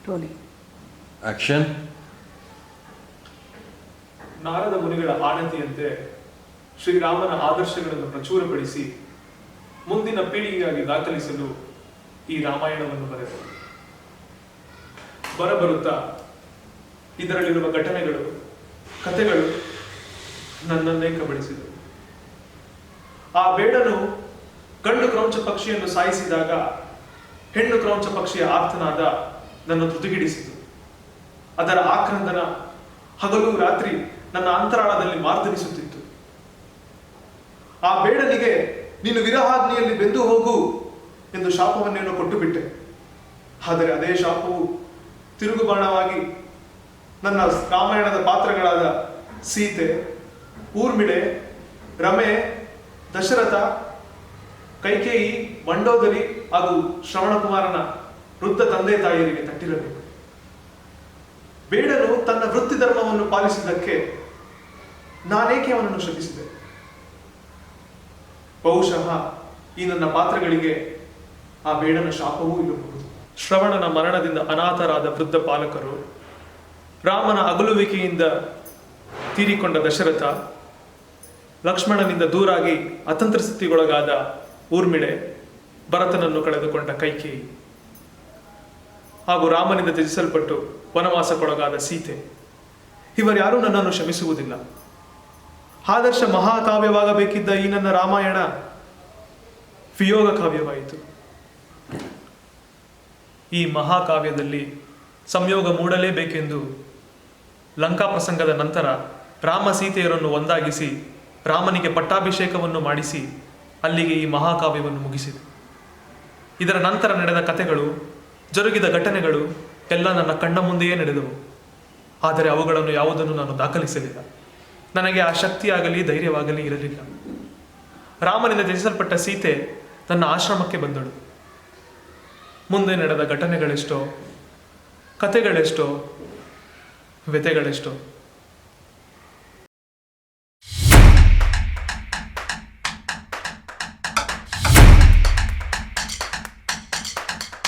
Rolling. Action. Narada ಮುನಿಗಳ ಆಣತಿಯಂತೆ ಶ್ರೀರಾಮನ ಆದರ್ಶಗಳನ್ನು ಪ್ರಚುರಪಡಿಸಿ ಮುಂದಿನ ಪೀಳಿಗೆಗಾಗಿ ದಾಖಲಿಸಲು ಈ ರಾಮಾಯಣವನ್ನು ಬರೆದರು. ಬರಬರುತ್ತಾ ಇದರಲ್ಲಿರುವ ಘಟನೆಗಳು, ಕಥೆಗಳು ನನ್ನನ್ನೇ ಕಬಳಿಸಿದವು. ಆ ಬೇಡನು ಗಂಡು ಕ್ರೌಂಚ ಪಕ್ಷಿಯನ್ನು ಸಾಯಿಸಿದಾಗ ಹೆಣ್ಣು ಕ್ರೌಂಚ ಪಕ್ಷಿಯ ಆರ್ತನಾದ ನನ್ನ ತುದಿಗಿಡಿಸಿತು. ಅದರ ಆಕ್ರಂದನ ಹಗಲು ರಾತ್ರಿ ನನ್ನ ಅಂತರಾಳದಲ್ಲಿ ಮಾರ್ದನಿಸುತ್ತಿತ್ತು. ಆ ಬೇಡನಿಗೆ ನೀನು ವಿರಹಾಗ್ನಿಯಲ್ಲಿ ಬೆಂದು ಹೋಗು ಎಂದು ಶಾಪವನ್ನೇನೋ ಕೊಟ್ಟು ಬಿಟ್ಟೆ. ಆದರೆ ಅದೇ ಶಾಪವು ತಿರುಗುಬಾಣವಾಗಿ ನನ್ನ ರಾಮಾಯಣದ ಪಾತ್ರಗಳಾದ ಸೀತೆ, ಊರ್ಮಿಳೆ, ರಮೆ, ದಶರಥ, ಕೈಕೇಯಿ, ಮಂಡೋದರಿ ಹಾಗೂ ಶ್ರವಣಕುಮಾರನ ವೃದ್ಧ ತಂದೆ ತಾಯಿಯರಿಗೆ ತಟ್ಟಿರಬೇಕು. ಬೇಡನು ತನ್ನ ವೃತ್ತಿ ಧರ್ಮವನ್ನು ಪಾಲಿಸಿದ್ದಕ್ಕೆ ನಾನೇಕೆ ಅವನನ್ನು ಶಪಿಸಿದೆ? ಬಹುಶಃ ಈ ನನ್ನ ಪಾತ್ರಗಳಿಗೆ ಆ ಬೇಡನ ಶಾಪವೂ ಇರಬಹುದು. ಶ್ರವಣನ ಮರಣದಿಂದ ಅನಾಥರಾದ ವೃದ್ಧ ಪಾಲಕರು, ರಾಮನ ಅಗಲುವಿಕೆಯಿಂದ ತೀರಿಕೊಂಡ ದಶರಥ, ಲಕ್ಷ್ಮಣನಿಂದ ದೂರಾಗಿ ಅತಂತ್ರ ಸ್ಥಿತಿಗೊಳಗಾದ ಊರ್ಮಿಳೆ, ಭರತನನ್ನು ಕಳೆದುಕೊಂಡ ಕೈಕೇಯಿ ಹಾಗೂ ರಾಮನಿಂದ ತ್ಯಜಿಸಲ್ಪಟ್ಟು ವನವಾಸಕ್ಕೊಳಗಾದ ಸೀತೆ, ಇವರ್ಯಾರೂ ನನ್ನನ್ನು ಕ್ಷಮಿಸುವುದಿಲ್ಲ. ಆದರ್ಶ ಮಹಾಕಾವ್ಯವಾಗಬೇಕಿದ್ದ ಈ ನನ್ನ ರಾಮಾಯಣ ವಿಯೋಗ ಕಾವ್ಯವಾಯಿತು. ಈ ಮಹಾಕಾವ್ಯದಲ್ಲಿ ಸಂಯೋಗ ಮೂಡಲೇಬೇಕೆಂದು ಲಂಕಾ ಪ್ರಸಂಗದ ನಂತರ ರಾಮ ಸೀತೆಯರನ್ನು ಒಂದಾಗಿಸಿ ರಾಮನಿಗೆ ಪಟ್ಟಾಭಿಷೇಕವನ್ನು ಮಾಡಿಸಿ ಅಲ್ಲಿಗೆ ಈ ಮಹಾಕಾವ್ಯವನ್ನು ಮುಗಿಸಿದೆ. ಇದರ ನಂತರ ನಡೆದ ಕಥೆಗಳು, ಜರುಗಿದ ಘಟನೆಗಳು ಎಲ್ಲ ನನ್ನ ಕಣ್ಣ ಮುಂದೆಯೇ ನಡೆದವು. ಆದರೆ ಅವುಗಳನ್ನು ಯಾವುದನ್ನು ನಾನು ದಾಖಲಿಸಲಿಲ್ಲ. ನನಗೆ ಆ ಶಕ್ತಿಯಾಗಲಿ ಧೈರ್ಯವಾಗಲಿ ಇರಲಿಲ್ಲ. ರಾಮನಿಂದ ತ್ಯಜಿಸಲ್ಪಟ್ಟ ಸೀತೆ ನನ್ನ ಆಶ್ರಮಕ್ಕೆ ಬಂದಳು. ಮುಂದೆ ನಡೆದ ಘಟನೆಗಳೆಷ್ಟೋ, ಕಥೆಗಳೆಷ್ಟೋ, ವ್ಯಥೆಗಳೆಷ್ಟೋ.